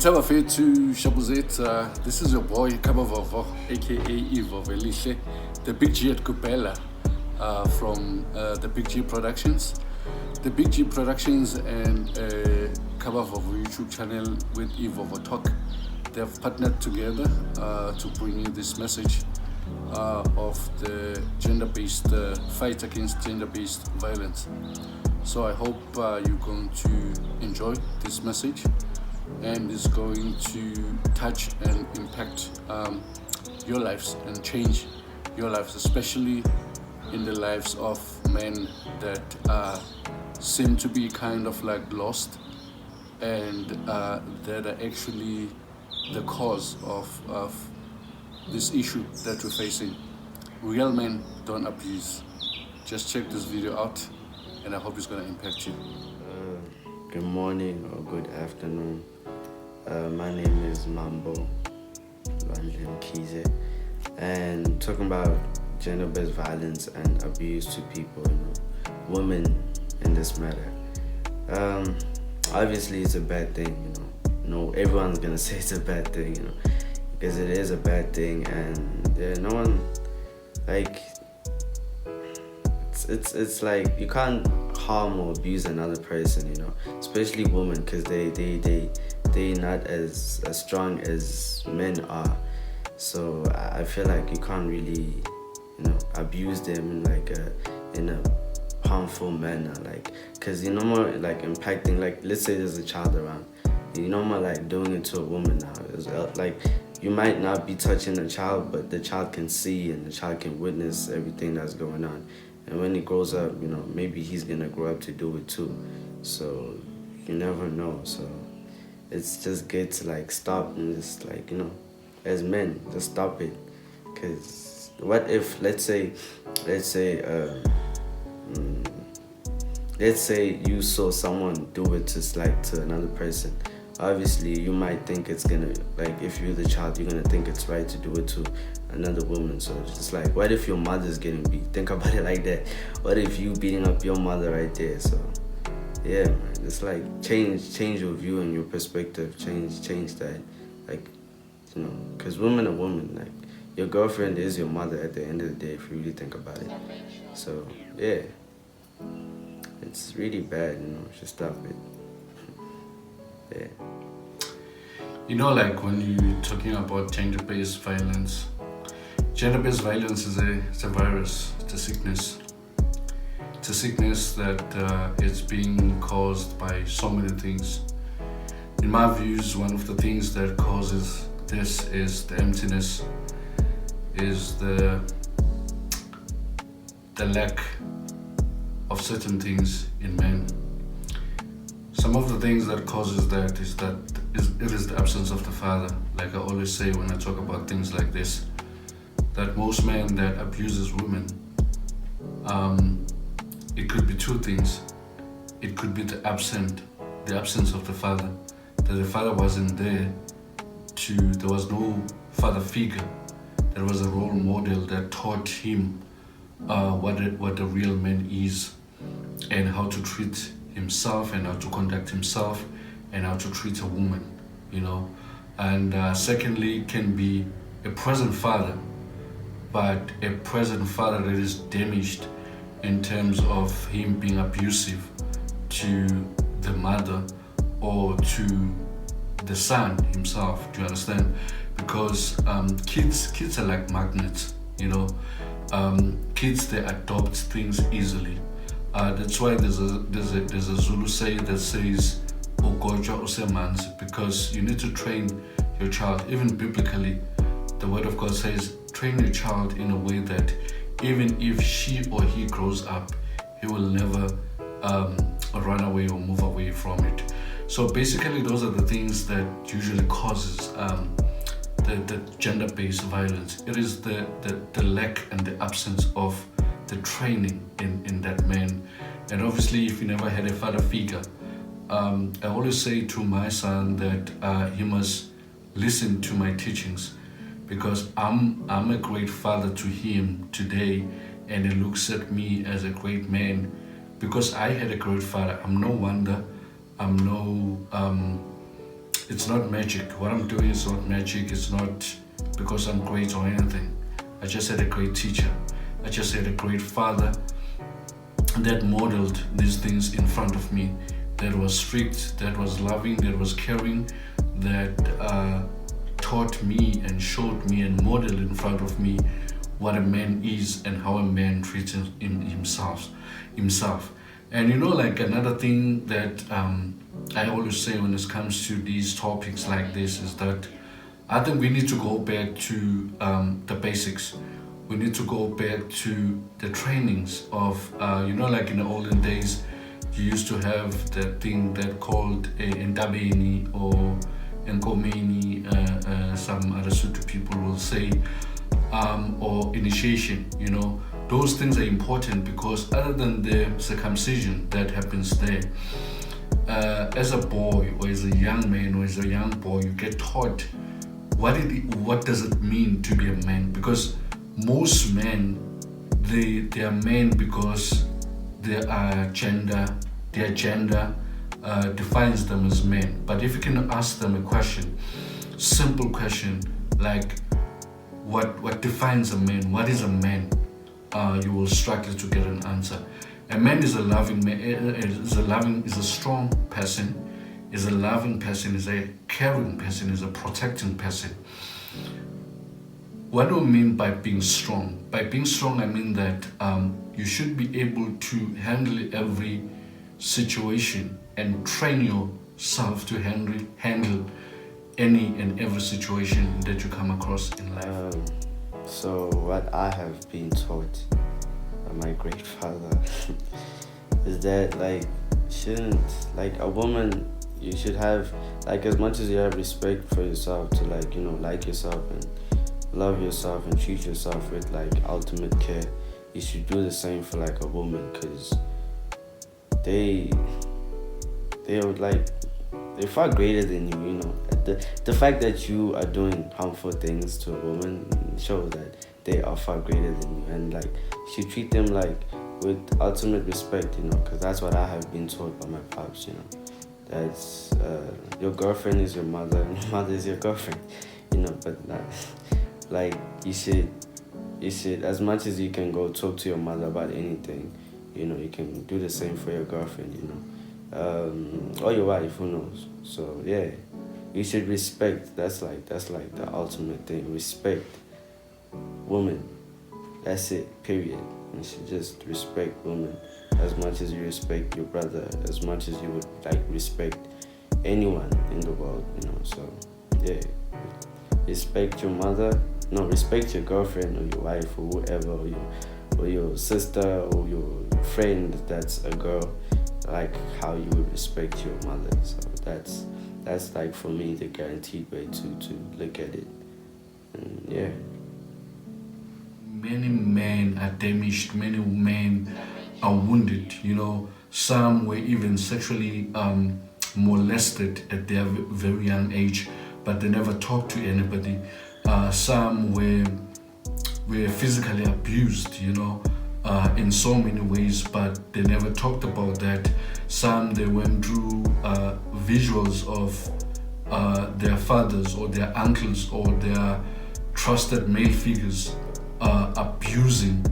Mhlaba fethu Shabuzet, this is your boy Kabavovo, aka Ivo Velishe, the Big G at Kupela, from the Big G Productions. The Big G Productions and Kabavovo YouTube channel with Ivo Talk, they have partnered together to bring you this message of the gender-based fight against gender-based violence. So I hope you're going to enjoy this message, and it's going to touch and impact your lives and change your lives, especially in the lives of men that seem to be kind of like lost, and that are actually the cause of this issue that we're facing. Real men don't abuse. Just check this video out, and I hope it's going to impact you. Good morning or good afternoon. My name is Mambo Lwanjim Kize, and talking about gender-based violence and abuse to people, women in this matter. Obviously, it's a bad thing, No, everyone's gonna say it's a bad thing, because it is a bad thing, and no one like. It's like you can't harm or abuse another person, especially women, because they not as strong as men are. So I feel like you can't really, abuse them in a harmful manner, because more like impacting, like let's say there's a child around, more like doing it to a woman now. It's like you might not be touching the child, but the child can see and the child can witness everything that's going on. And when he grows up, maybe he's gonna grow up to do it too. So you never know. So it's just good to stop and just as men, just stop it. Cause what if let's say you saw someone do it to another person. Obviously, you might think it's gonna, if you're the child, you're gonna think it's right to do it to another woman. So it's just what if your mother's getting beat? Think about it like that. What if you beating up your mother right there? So yeah, man, it's change your view and your perspective. Change that, because women are women. Your girlfriend is your mother at the end of the day, if you really think about it. So yeah, it's really bad. Just stop it. Yeah. When you're talking about gender-based violence is a virus, it's a sickness. It's a sickness that is being caused by so many things. In my views, one of the things that causes this is the emptiness, is the lack of certain things in men. Some of the things that causes that is the absence of the father. Like I always say when I talk about things like this, that most men that abuses women, it could be two things. It could be the absence of the father, that the father wasn't there. There was no father figure. There was a role model that taught him what a real man is, and how to treat himself, and how to conduct himself, and how to treat a woman, And secondly, it can be a present father, but a present father that is damaged in terms of him being abusive to the mother or to the son himself. Do you understand? Because kids are like magnets, Kids, they adopt things easily. That's why there's a Zulu saying that says "Ugoja usemanzi," because you need to train your child. Even biblically, the word of God says train your child in a way that even if she or he grows up, he will never run away or move away from it. So basically, those are the things that usually causes the gender-based violence. It is the lack and the absence of the training in that man. And obviously, if you never had a father figure, I always say to my son that he must listen to my teachings, because I'm a great father to him today, and he looks at me as a great man because I had a great father. I'm no wonder, I'm no it's not magic. What I'm doing is not magic. It's not because I'm great or anything. I just had a great teacher. I just had a great father that modeled these things in front of me, that was strict, that was loving, that was caring, that taught me and showed me and modeled in front of me what a man is and how a man treats himself. And like another thing that I always say when it comes to these topics like this is that I think we need to go back to the basics. We need to go back to the trainings of, like in the olden days, you used to have that thing that called Entabeni or Enkomeni, some other Sotho people will say, or initiation. Those things are important because other than the circumcision that happens there, as a boy or as a young man or as a young boy, you get taught what does it mean to be a man. Because most men, they are men because their gender defines them as men. But if you can ask them a question, simple question like what defines a man, what is a man, you will struggle to get an answer. A man is a loving man, is a strong person, is a loving person, is a caring person, is a protecting person. What do I mean by being strong? By being strong, I mean that you should be able to handle every situation and train yourself to handle any and every situation that you come across in life. So what I have been taught by my great father is that a woman, you should have as much as you have respect for yourself to like yourself and love yourself and treat yourself with ultimate care, you should do the same for a woman, because they're far greater than you. The fact that you are doing harmful things to a woman shows that they are far greater than you, and you should treat them with ultimate respect, because that's what I have been taught by my pops. That's your girlfriend is your mother and your mother is your girlfriend, but you should, as much as you can go talk to your mother about anything, you can do the same for your girlfriend, or your wife, who knows. So yeah, you should respect. That's the ultimate thing. Respect women. That's it, period. You should just respect women as much as you respect your brother, as much as you would respect anyone in the world, So yeah, respect your mother. No, respect your girlfriend or your wife or whoever, or your sister or your friend that's a girl, how you would respect your mother. So that's for me the guaranteed way to look at it. And yeah. Many men are damaged, many men are wounded, some were even sexually molested at their very young age, but they never talked to anybody. Some were physically abused, in so many ways, but they never talked about that. Some, they went through visuals of their fathers or their uncles or their trusted male figures abusing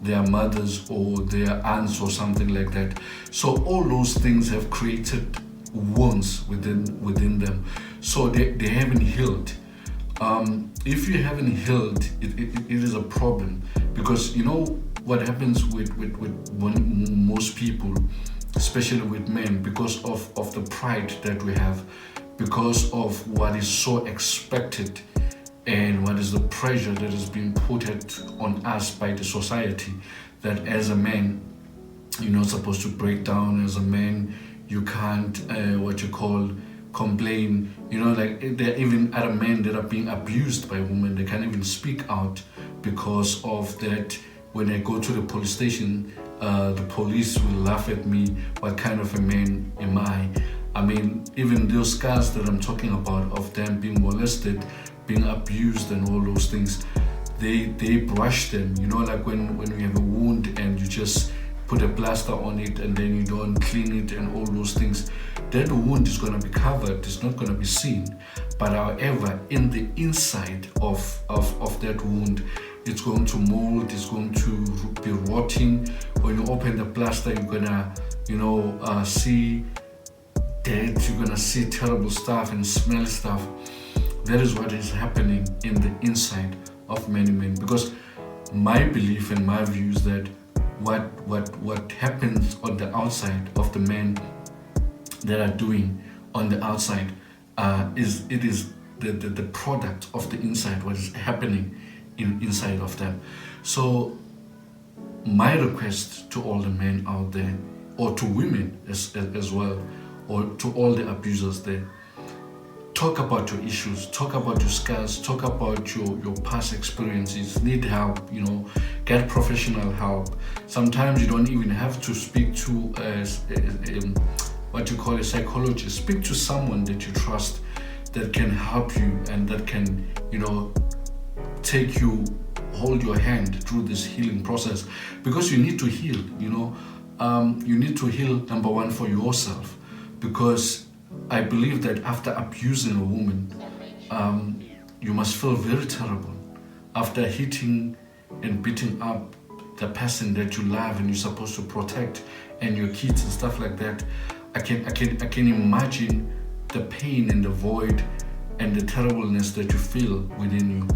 their mothers or their aunts or something like that. So all those things have created wounds within them. So they haven't healed. If you haven't healed, it is a problem, because what happens with most people, especially with men, because of the pride that we have, because of what is so expected and what is the pressure that is being put on us by the society, that as a man you're not supposed to break down. As a man you can't complain. There are even other men that are being abused by women. They can't even speak out because of that. When I go to the police station, the police will laugh at me. What kind of a man am I? I mean, even those scars that I'm talking about of them being molested, being abused and all those things, they brush them. When you have a wound and you just put a plaster on it and then you don't clean it and all those things, that wound is going to be covered, it's not going to be seen. But however, in the inside of that wound, it's going to mold, it's going to be rotting. When you open the plaster, you're going to, see dirt, you're going to see terrible stuff and smell stuff. That is what is happening in the inside of many men. Because my belief and my view is that what happens on the outside of the men that are doing on the outside is the product of the inside, what is happening inside of them. So my request to all the men out there, or to women as well, or to all the abusers there, talk about your issues, talk about your scars, talk about your past experiences. Need help, get professional help. Sometimes you don't even have to speak to what you call a psychologist. Speak to someone that you trust, that can help you and that can, hold your hand through this healing process. Because you need to heal, you need to heal, number one, for yourself. Because I believe that after abusing a woman, you must feel very terrible. After hitting and beating up the person that you love and you're supposed to protect, and your kids and stuff like that, I can imagine the pain and the void and the terribleness that you feel within you.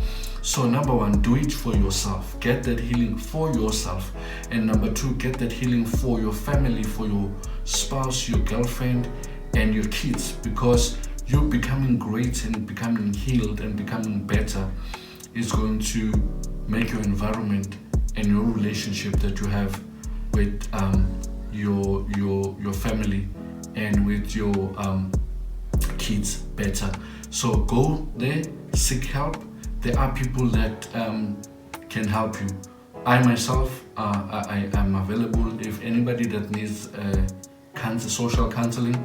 So number one, do it for yourself. Get that healing for yourself. And number two, get that healing for your family, for your spouse, your girlfriend, and your kids. Because you becoming great and becoming healed and becoming better is going to make your environment and your relationship that you have with your family and with your kids better. So go there, seek help. There are people that can help you. I myself, I am available. If anybody that needs social counseling,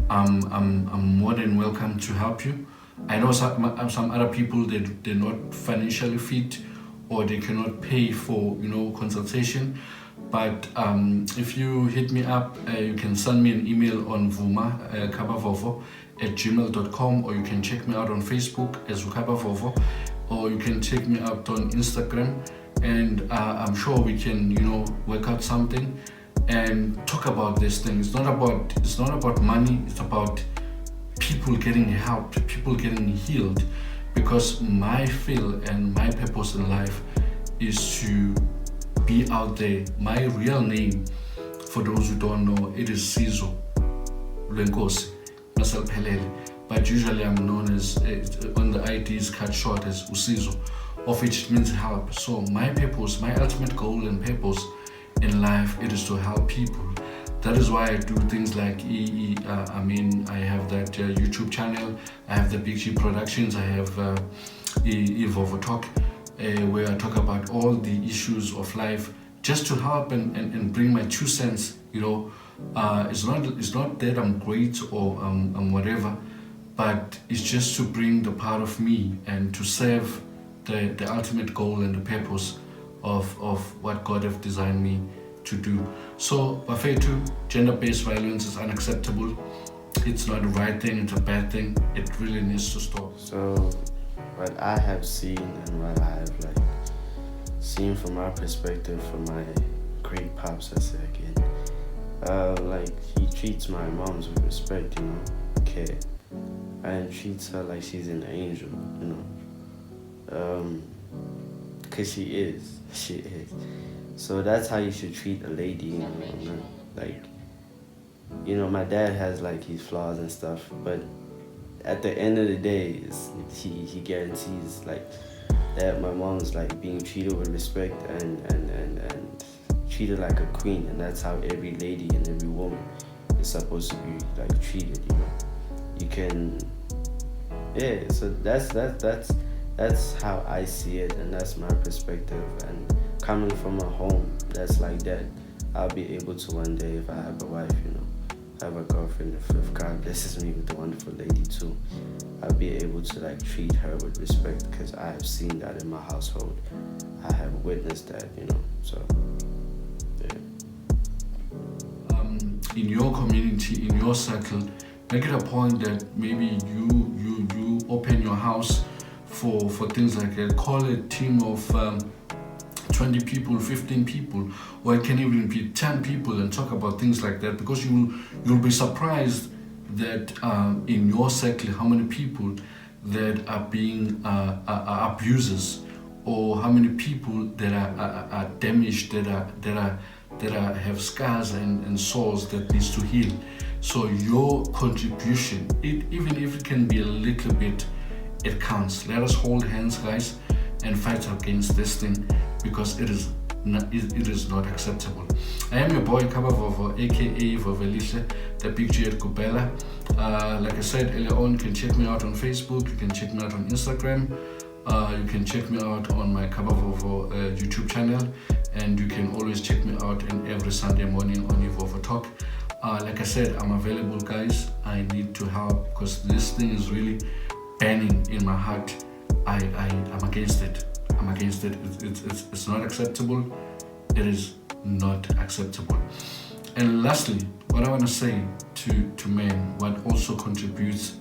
I'm more than welcome to help you. I know some other people that they're not financially fit or they cannot pay for consultation. But if you hit me up, you can send me an email on vuma@gmail.com, or you can check me out on Facebook as Ukabavovo, or you can check me out on Instagram, and I'm sure we can work out something and talk about this thing. It's not about money. It's about people getting helped, people getting healed. Because my feel and my purpose in life is to be out there. My real name, for those who don't know, it is Sizo Lenkosi Masal Pelele. But usually I'm known as, on the IDs cut short as Usizo, of which means help. So my purpose, my ultimate goal and purpose in life, it is to help people. That is why I do things like I have that YouTube channel, I have the Big G Productions, I have Vovo Talk, where I talk about all the issues of life, just to help and bring my 2 cents. It's not that I'm great or I'm whatever, but it's just to bring the part of me and to serve the ultimate goal and the purpose of what God have designed me to do. So, Bafetu, gender-based violence is unacceptable. It's not the right thing, it's a bad thing. It really needs to stop. So, what I have seen and what I have seen from my perspective, from my great pops, I say again, he treats my moms with respect, care, and treats her like she's an angel, because she is. So that's how you should treat a lady, my dad has his flaws and stuff, but at the end of the day, he guarantees that my mom's being treated with respect and treated like a queen, and that's how every lady and every woman is supposed to be treated. You can, So that's how I see it, and that's my perspective. And coming from a home that's like that, I'll be able to one day, if I have a wife, have a girlfriend, if God blesses me with a wonderful lady too, I'll be able to treat her with respect, because I have seen that in my household. I have witnessed that, so yeah. in your community, in your circle, make it a point that maybe you open your house for things like that. Call a team of 20 people, 15 people, or it can even be 10 people and talk about things like that, because you'll be surprised that in your circle how many people that are being are abusers, or how many people that are damaged, that have scars and sores that needs to heal. So your contribution, even if it can be a little bit, it counts. Let us hold hands, guys, and fight against this thing, because it is not acceptable. I am your boy Kabavovo, aka Vovelihle, the Big G at Kubela. Like I said earlier on, you can check me out on Facebook, you can check me out on Instagram, you can check me out on my Kabavovo YouTube channel, and you can always check me out every Sunday morning on Evovo Talk. Like I said, I'm available, guys. I need to help because this thing is really burning in my heart. I'm against it. I'm against it. It's not acceptable. It is not acceptable. And lastly, what I want to say to men, what also contributes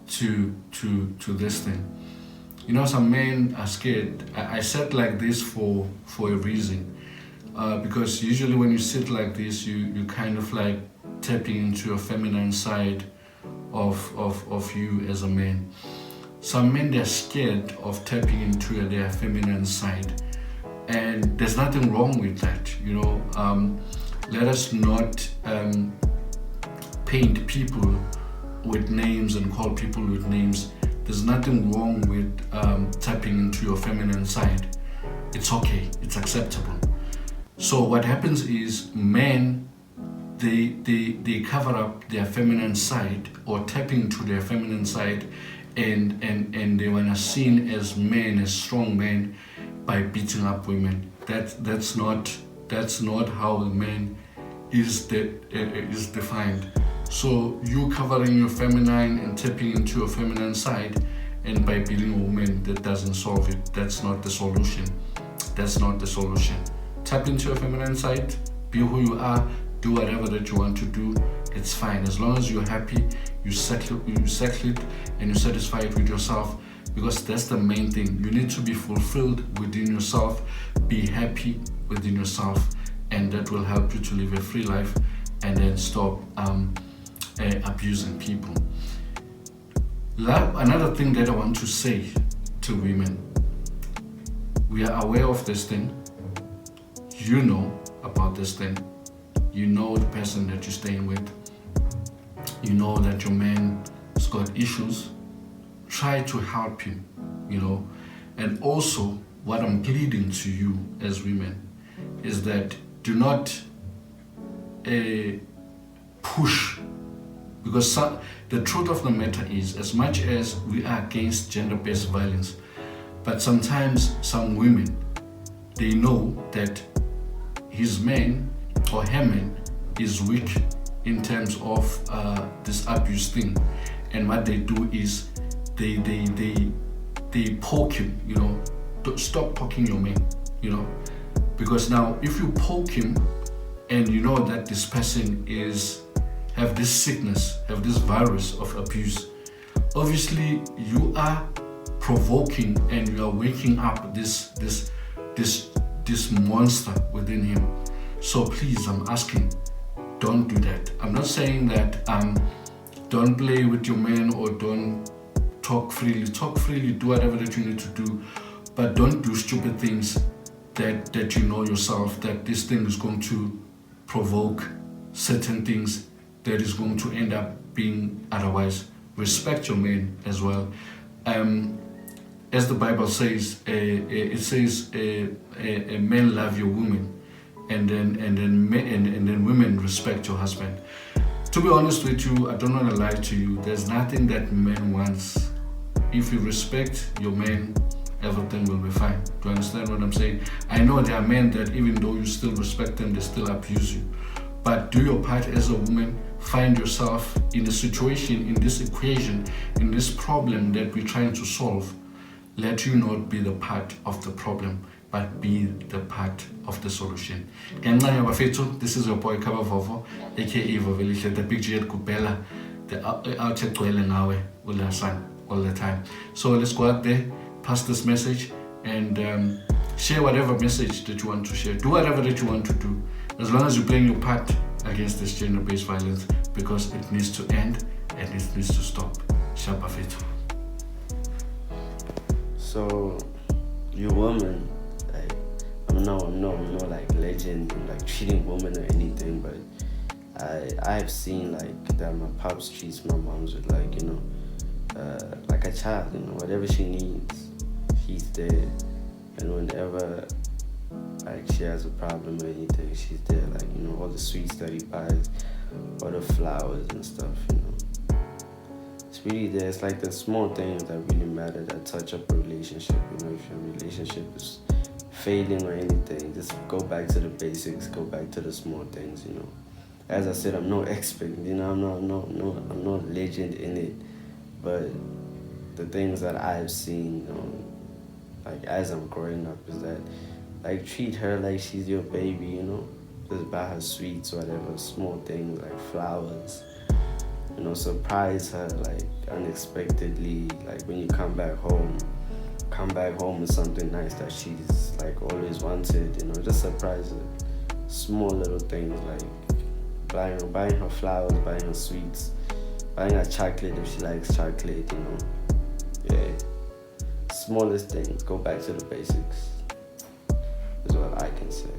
to this thing. You know, some men are scared. I said like this for a reason. Because usually when you sit like this, you kind of like tapping into a feminine side of you as a man. Some men, they're scared of tapping into their feminine side, and there's nothing wrong with that. You know, let us not paint people with names and call people with names. There's nothing wrong with tapping into your feminine side. It's okay. It's acceptable. So what happens is men, they cover up their feminine side or tapping into their feminine side, and they wanna seen as men, as strong men, by beating up women. That's not how a man is defined. So you covering your feminine and tapping into your feminine side, and by beating a woman, that doesn't solve it. That's not the solution. That's not the solution. Tap into your feminine side, be who you are, do whatever that you want to do. It's fine as long as you're happy, you settle it, and you're satisfied with yourself, because that's the main thing. You need to be fulfilled within yourself, be happy within yourself, and that will help you to live a free life and then stop abusing people. Another thing that I want to say to women, we are aware of this thing. You know about this thing. You know the person that you're staying with. You know that your man has got issues. Try to help him, you know. And also, what I'm pleading to you as women is that do not push, because the truth of the matter is, as much as we are against gender-based violence, but sometimes some women, they know that his man or her man is weak in terms of this abuse thing, and what they do is they poke him, you know. Stop poking your man, you know, because now if you poke him and you know that this person have this sickness, have this virus of abuse, obviously you are provoking and you are waking up this monster within him. So please, I'm asking, don't do that. I'm not saying that don't play with your man or don't talk freely, do whatever that you need to do, but don't do stupid things that you know yourself that this thing is going to provoke certain things that is going to end up being otherwise. Respect your man as well. As the Bible says, it says, a man love your woman, and then women respect your husband. To be honest with you, I don't want to lie to you. There's nothing that man wants. If you respect your man, everything will be fine. Do you understand what I'm saying? I know there are men that even though you still respect them, they still abuse you. But do your part as a woman. Find yourself in a situation, in this equation, in this problem that we're trying to solve. let you not be the part of the problem, but be the part of the solution. This is your boy Kaba Vovo, aka Vovelihle, the big G at Kupela, the outer Kwele Nawe, all the time. So let's go out there, pass this message, and share whatever message that you want to share. Do whatever that you want to do, as long as you're playing your part against this gender-based violence, because it needs to end and it needs to stop. Shapa Fetu. So, you woman, like, I'm no like legend in like treating women or anything, but I've seen like that my pops treats my moms with like, you know, like a child, you know, whatever she needs, he's there. And whenever like she has a problem or anything, she's there, like, you know, all the sweets that he buys, all the flowers and stuff, you know. It's really there. It's like the small things that really matter, that touch up a relationship. You know, if your relationship is failing or anything, just go back to the basics, go back to the small things, you know. As I said, I'm no expert, you know, I'm no legend in it, but the things that I've seen, you know, like as I'm growing up, is that like treat her like she's your baby, you know. Just buy her sweets, whatever, small things like flowers. You know, surprise her like unexpectedly. Like when you come back home with something nice that she's like always wanted. You know, just surprise her. Small little things like buying her flowers, buying her sweets, buying her chocolate if she likes chocolate. You know, yeah. Smallest things. Go back to the basics. Is what I can say.